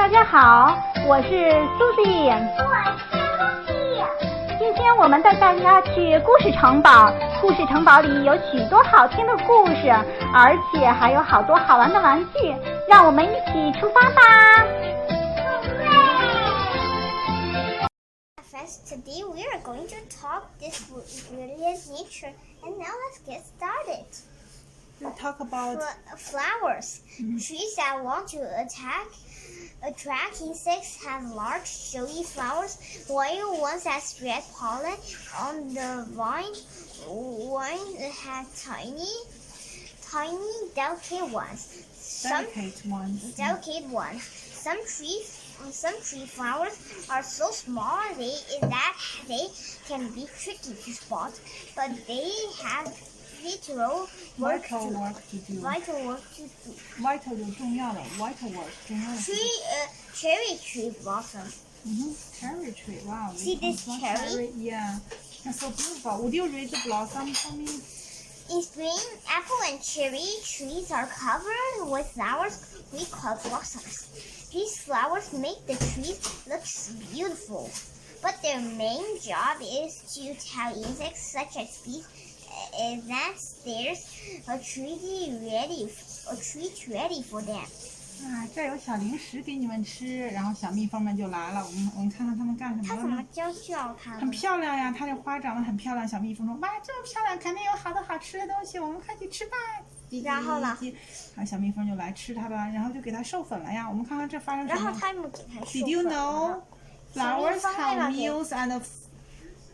大家好，我是苏迪。我是露西。今天我们带大家去故事城堡，故事城堡里有许多好听的故事，而且还有好多好玩的玩具，让我们一起出发吧。Friends, today we are going to talk this brilliant nature, and now let's get started. We'll talk about flowers. Trees that want to attract insects have large, showy flowers, while ones that spread pollen on the vine have tiny, delicate ones. Delicate ones. Some tree flowers are so small that they can be tricky to spot, but they have vital work to do. Vital 就重要的 vital work 重要的。Cherry tree blossom. Cherry tree. Wow. See this cherry? Yeah. That's so beautiful. Would you read the blossom for me? In spring, apple and cherry trees are covered with flowers we call blossoms. These flowers make the trees look beautiful, but their main job is to tell insects such as bees that there's a treat ready for them. 这有小零食给你们吃，然后小蜜蜂们就来了。我们看看它们干什么了。它怎么叫它？很漂亮呀，它这花长得很漂亮。小蜜蜂说：“哇，这么漂亮，肯定有好多好吃的东西，我们快去吃吧。”然后呢？然后小蜜蜂就来吃它吧，然后就给它授粉了呀。我们看看这发生什么。然后他们给它授粉。Did you know flowers have males and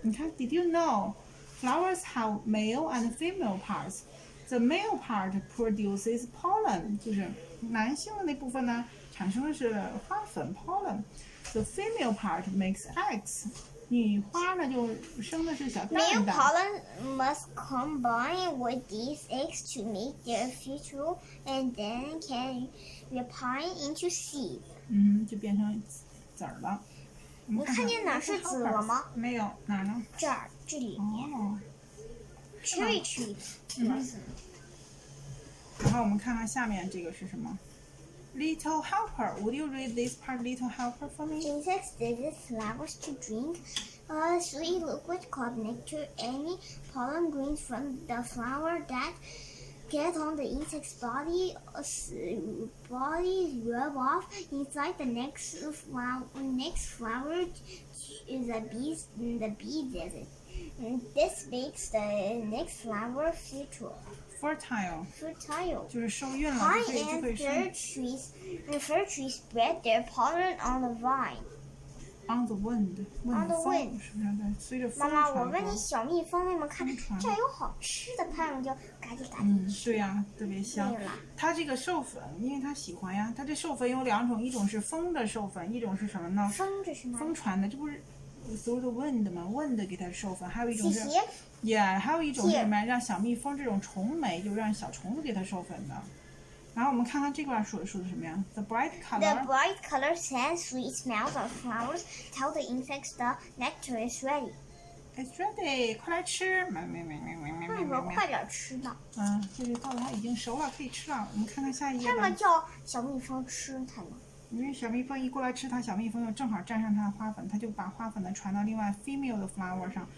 你看 Did you know flowers have male and female parts? The male part produces pollen， 就是男性的那部分呢，产生的是花粉 pollen。The female part makes eggs。女花呢就生的是小蛋蛋。Male pollen must combine with these eggs to make their fetal, and then can repine into seed. 就变成籽儿了。你看见哪是籽了吗？没有，哪儿呢？这里面。Cherry tree. 然后我们看看下面这个是什么 ？Little helper. Would you read this part, little helper, for me? Insects visit flowers to drink a sweet liquid called nectar. Any pollen grains from the flower that get on the insect's body rub off inside the next flower is the bee visit. This makes the next flower fertile. 就是受孕了， Pine and fir trees spread their pollen on the vine. On the wind. On the wind. 是不是？对，随着风妈妈，传播。我问你，小蜜蜂为什么看这儿有好吃的，它们就赶紧对呀，特别香。它这个授粉，因为它喜欢呀。它这授粉有两种，一种是风的授粉，一种是什么呢？风这是哪？风传的，这不是 through the wind 吗 ？wind 给它授粉，还有一种是还有一种是什么？让小蜜蜂这种虫媒，就让小虫子给它授粉的。然后我们看看这块说的什么呀 ？The bright color. The bright colors and sweet smells of flowers tell the insects the nectar is ready. It's ready. 快来吃！为什么快点吃呢？这就到它已经熟了，可以吃了。我们看看下一页吧。为什么叫小蜜蜂吃它呢？因为小蜜蜂一过来吃它，小蜜蜂又正好沾上它的花粉，它就把花粉呢传到另外 female 的 flower 上。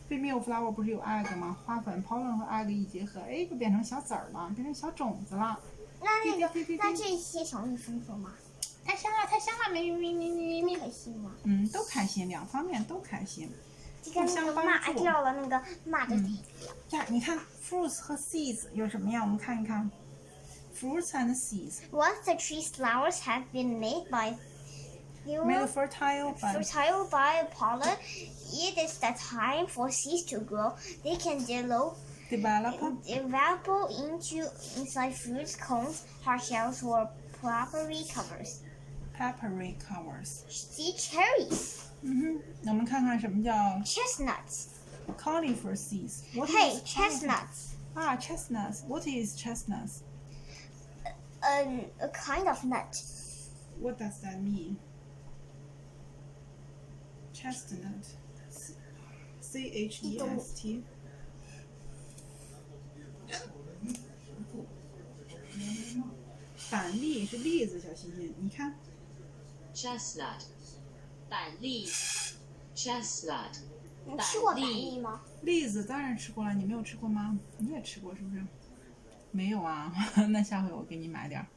female flower 不是有 egg 吗？花粉 pollen 和 egg 一结合，就变成小籽儿了，变成小种子了。那这些小蜜蜂说吗？太香了，太香了，咪。开心吗？都开心，两方面都开心。就跟那个蚂掉了那个蚂的呀，你看 fruits 和 seeds 有什么呀？我们看一看 fruits and seeds. Once the tree's flowers have been made fertile by pollen, it is the time for seeds to grow. They can develop inside fruits, cones, hard shells, or papery covers. See cherries. 我们看看什么叫 chestnuts. Conifer seeds. Hey, chestnuts. Chestnuts. What is chestnuts? A kind of nut. What does that mean? Chestnut. C-H-E-S-T. 板栗是栗子，小星星，你看 chestnut 板栗 chestnut 你吃过板栗吗？栗子当然吃过了，你没有吃过吗？你也吃过是不是？没有啊，那下回我给你买点儿。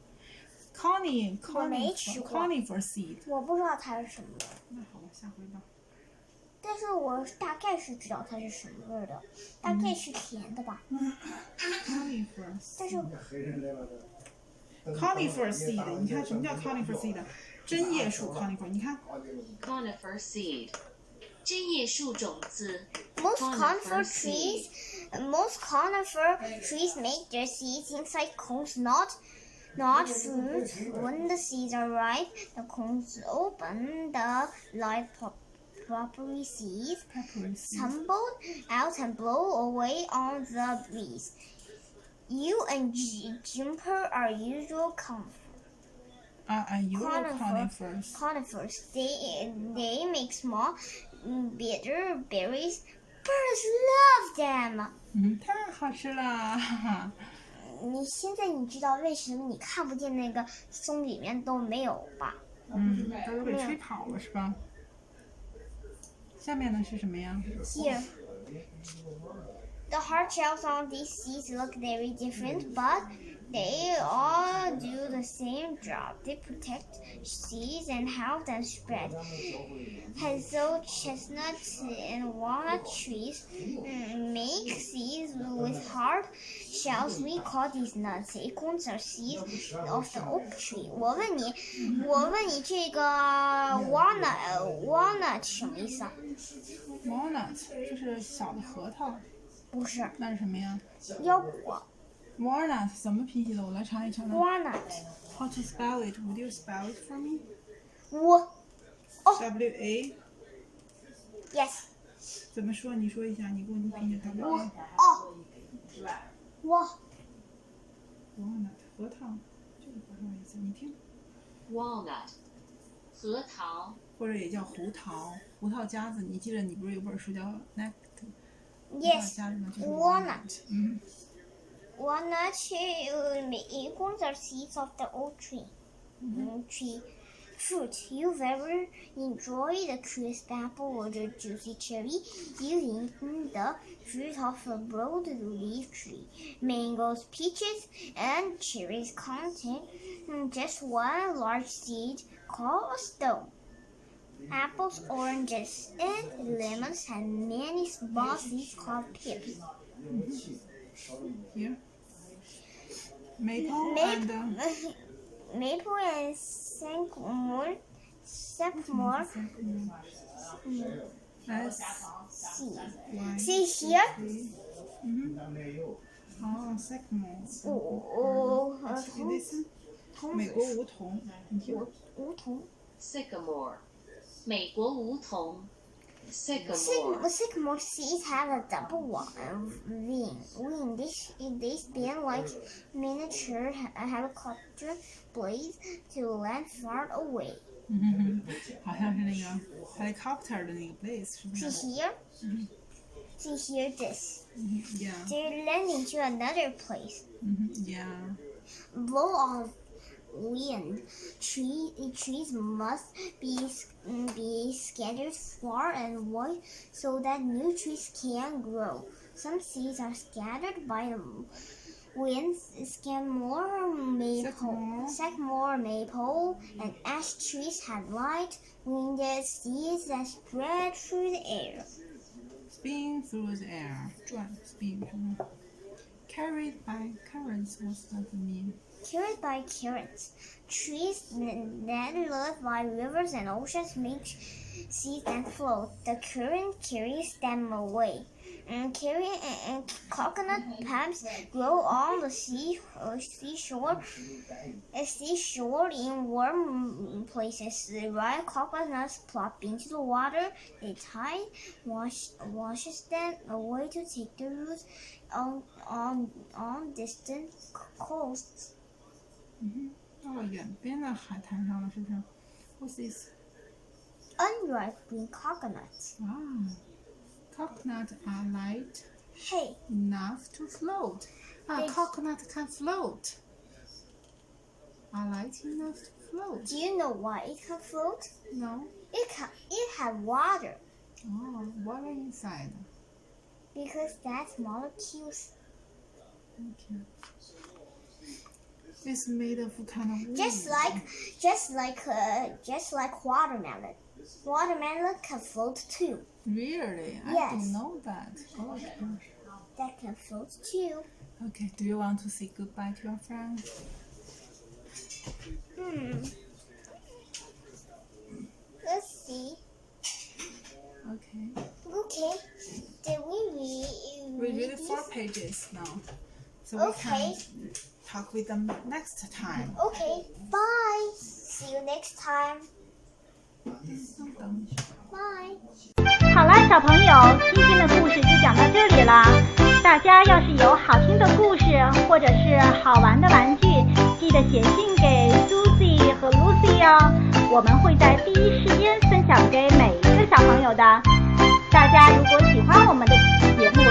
我没吃过。Conifer seed。我不知道它是什么味儿。那好吧，下回吧。但是我大概是知道它是什么味儿的，大概是甜的吧。Conifer。但是 Conifer seed， 你看什么叫 Conifer seed？ 针叶树 Conifer， 你看。conifer seed 针叶树种子 most conifer trees make their seeds inside cones, not fruit. When the seeds are ripe, the cones open, the live peppery seeds tumble out and blow away on the breeze. You and Jumper are usual conifers. They make small, bitter berries. Birds love them. 太好吃了！现在你知道为什么你看不见那个松里面都没有吧？都被吹跑了是吧？下面呢是什么呀 Here, the hard shells on these seeds look very different, but they all do the same job. They protect seeds and help them spread. Hazel, chestnut, and walnut trees make seeds with hard shells. We call these nuts. Acorns are seeds of the oak tree. 我问你这个 walnut 什么意思啊？ Walnut 就是小的核桃。不是。那是什么呀？腰果。Walnut 怎么拼写的？我来查一查。Walnut. How to spell it? Would you spell it for me? W-A. Yes. 怎么说？你说一下，你给我拼写它。Walnut. 核桃，这个核桃意思，你听。walnut 核桃，或者也叫胡桃，胡桃夹子。你记得你不是有本书叫 Next？ Yes. Walnut. Walnut acorns are seeds of the oak tree. Fruit. You've ever enjoyed a crisp apple or a juicy cherry? You've eaten the fruit of a broadleaf tree. Mangoes, peaches, and cherries contain just one large seed called a stone. Apples, oranges, and lemons have many small seeds called pips. Here. Maple and sycamore. See here. Sycamore. 美国梧桐，你听。梧桐。sycamore 美国梧桐 sycamore seeds have a double wing. They spin like miniature helicopter blades to land far away. 好像是那个 helicopter 的那个 blades 是不是 See here? See here this. Yeah. They're landing to another place. Yeah. Blow off wind. Trees must be scattered far and wide so that new trees can grow. Some seeds are scattered by the wind. Sycamore, maple, and ash trees have light, winged seeds that spread through the air. Spin through the air. 转 spin 什么 Carried by currents. What's that mean? Carried by currents. Trees that live by rivers and oceans make seeds that float. The current carries them away. Coconut palms grow on the seashore in warm places. Ripe coconuts plop into the water. The tide washes them away to take the roots on distant coasts. 到了远边的海滩上了，是不是 ？What's this? Unripe green coconuts. Coconut are light Hey, enough to float. Coconut can float. Are light enough to float? Do you know why it can float? No. It has water Oh, water inside. because that's molecules. Okay. It's made of kind of wood. Just like watermelon. Watermelon can float too. Really? I Yes. don't know that. Okay. That can float too. Okay. Do you want to say goodbye to your friends? Let's see. Okay. Okay. Did we read? We read 4 pages now, so we Okay. can talk with them next time. Okay. Bye. See you next time. Bye. 好了，小朋友，今天的故事就讲到这里啦。大家要是有好听的故事或者是好玩的玩具，记得写信给 Susie 和 Lucy 哦，我们会在第一时间分享给每一个小朋友的。大家如果喜欢我们的节目，